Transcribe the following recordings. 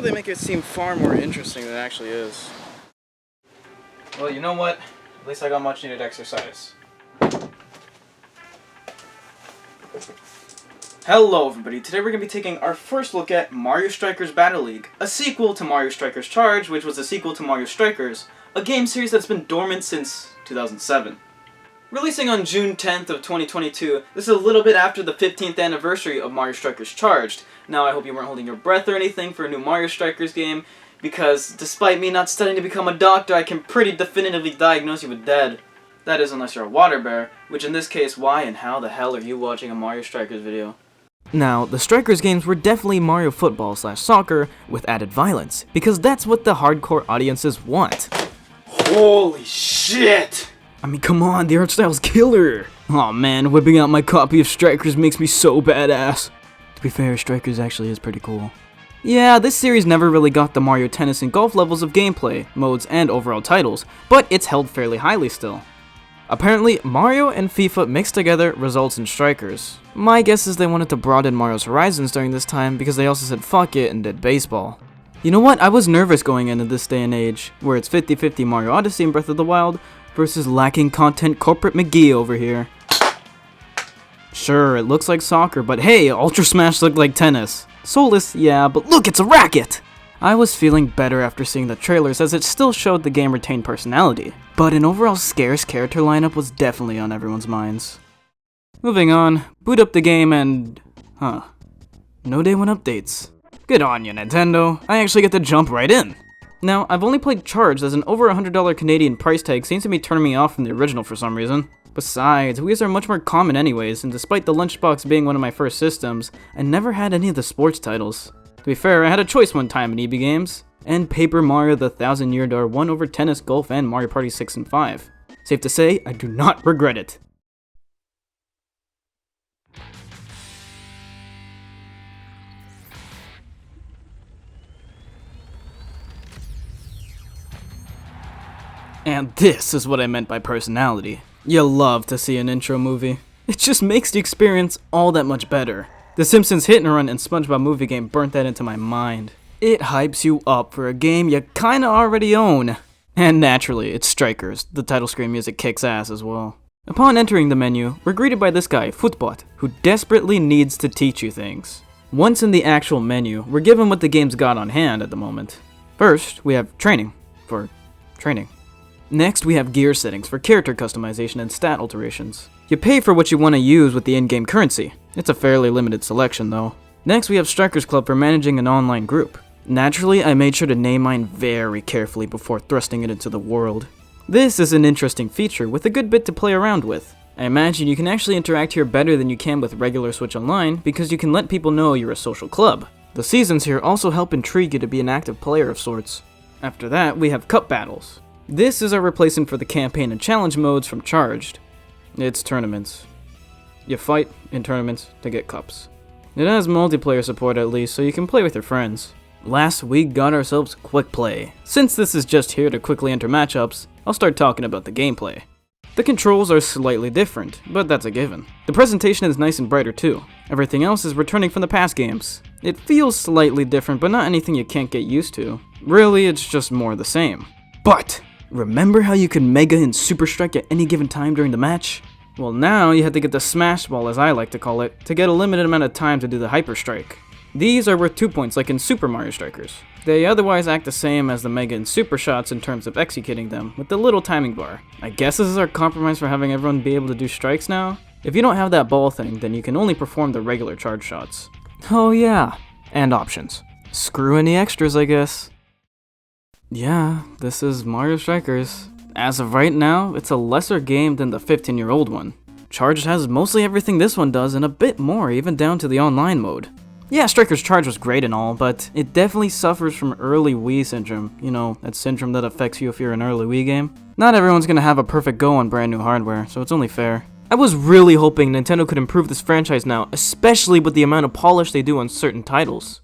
they make it seem far more interesting than it actually is. Well, you know what? At least I got much needed exercise. Hello everybody, today we're going to be taking our first look at Mario Strikers Battle League, a sequel to Mario Strikers Charge, which was a sequel to Mario Strikers, a game series that's been dormant since 2007. Releasing on June 10th of 2022, this is a little bit after the 15th anniversary of Mario Strikers Charged. Now I hope you weren't holding your breath or anything for a new Mario Strikers game, because despite me not studying to become a doctor, I can pretty definitively diagnose you with dead. That is unless you're a water bear, which in this case, why and how the hell are you watching a Mario Strikers video? Now, the Strikers games were definitely Mario Football/Soccer with added violence, because that's what the hardcore audiences want. Holy shit! I mean, come on, the art style's killer! Aw man, whipping out my copy of Strikers makes me so badass. To be fair, Strikers actually is pretty cool. Yeah, this series never really got the Mario Tennis and Golf levels of gameplay, modes, and overall titles, but it's held fairly highly still. Apparently, Mario and FIFA mixed together results in Strikers. My guess is they wanted to broaden Mario's horizons during this time because they also said fuck it and did baseball. You know what, I was nervous going into this day and age, where it's 50-50 Mario Odyssey and Breath of the Wild versus lacking content corporate McGee over here. Sure, it looks like soccer, but hey, Ultra Smash looked like tennis. Soulless, yeah, but look, it's a racket! I was feeling better after seeing the trailers as it still showed the game retained personality, but an overall scarce character lineup was definitely on everyone's minds. Moving on, boot up the game and... no day one updates. Good on you, Nintendo, I actually get to jump right in. Now, I've only played Charged as an over $100 Canadian price tag seems to be turning me off from the original for some reason. Besides, Wii's are much more common anyways, and despite the lunchbox being one of my first systems, I never had any of the sports titles. To be fair, I had a choice one time in EB Games, and Paper Mario the Thousand Year Door won over Tennis, Golf, and Mario Party 6 and 5. Safe to say, I do not regret it. And this is what I meant by personality. You love to see an intro movie. It just makes the experience all that much better. The Simpsons Hit and Run and SpongeBob Movie Game burnt that into my mind. It hypes you up for a game you kinda already own. And naturally, it's Strikers. The title screen music kicks ass as well. Upon entering the menu, we're greeted by this guy, Footbot, who desperately needs to teach you things. Once in the actual menu, we're given what the game's got on hand at the moment. First, we have training, for training. Next, we have gear settings for character customization and stat alterations. You pay for what you want to use with the in-game currency. It's a fairly limited selection though. Next, we have Strikers Club for managing an online group. Naturally, I made sure to name mine very carefully before thrusting it into the world. This is an interesting feature with a good bit to play around with. I imagine you can actually interact here better than you can with regular Switch Online because you can let people know you're a social club. The seasons here also help intrigue you to be an active player of sorts. After that, we have Cup Battles. This is our replacement for the campaign and challenge modes from Charged. It's tournaments. You fight in tournaments to get cups. It has multiplayer support at least, so you can play with your friends. Last, we got ourselves Quick Play. Since this is just here to quickly enter matchups, I'll start talking about the gameplay. The controls are slightly different, but that's a given. The presentation is nice and brighter too. Everything else is returning from the past games. It feels slightly different, but not anything you can't get used to. Really, it's just more the same. But remember how you could Mega and Super Strike at any given time during the match? Well, now you have to get the Smash Ball, as I like to call it, to get a limited amount of time to do the Hyper Strike. These are worth 2 points like in Super Mario Strikers. They otherwise act the same as the Mega and Super Shots in terms of executing them, with the little timing bar. I guess this is our compromise for having everyone be able to do strikes now? If you don't have that ball thing, then you can only perform the regular charge shots. Oh yeah, and options. Screw any extras, I guess. Yeah, this is Mario Strikers. As of right now, it's a lesser game than the 15-year-old one. Charged has mostly everything this one does and a bit more, even down to the online mode. Yeah, Strikers Charge was great and all, but it definitely suffers from early Wii syndrome. You know, that syndrome that affects you if you're an early Wii game. Not everyone's gonna have a perfect go on brand new hardware, so it's only fair. I was really hoping Nintendo could improve this franchise now, especially with the amount of polish they do on certain titles.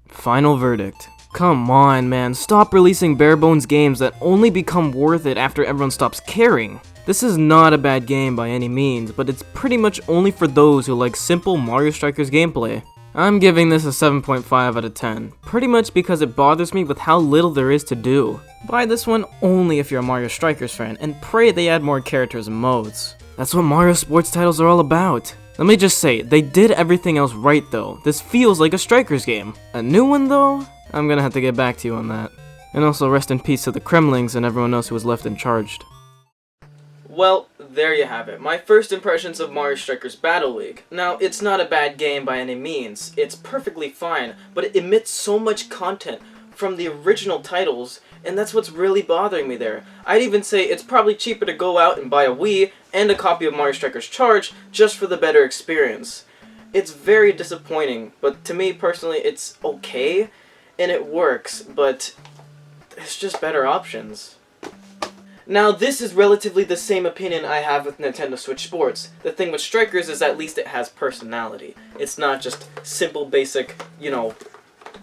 Final verdict. Come on, man, stop releasing bare-bones games that only become worth it after everyone stops caring. This is not a bad game by any means, but it's pretty much only for those who like simple Mario Strikers gameplay. I'm giving this a 7.5 out of 10, pretty much because it bothers me with how little there is to do. Buy this one only if you're a Mario Strikers fan, and pray they add more characters and modes. That's what Mario sports titles are all about. Let me just say, they did everything else right though. This feels like a Strikers game. A new one though? I'm gonna have to get back to you on that. And also rest in peace to the Kremlings and everyone else who was left uncharged. Well, there you have it. My first impressions of Mario Strikers Battle League. Now, it's not a bad game by any means. It's perfectly fine, but it emits so much content from the original titles, and that's what's really bothering me there. I'd even say it's probably cheaper to go out and buy a Wii and a copy of Mario Strikers Charge just for the better experience. It's very disappointing, but to me personally, it's okay, and it works, but there's just better options. Now, this is relatively the same opinion I have with Nintendo Switch Sports. The thing with Strikers is at least it has personality. It's not just simple, basic,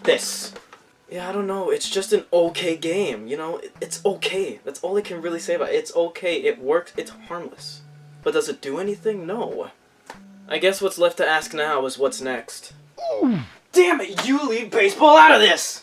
this. Yeah, I don't know, it's just an okay game, it's okay. That's all I can really say about it. It's okay, it works, it's harmless. But does it do anything? No. I guess what's left to ask now is what's next. Damn it, you leave baseball out of this!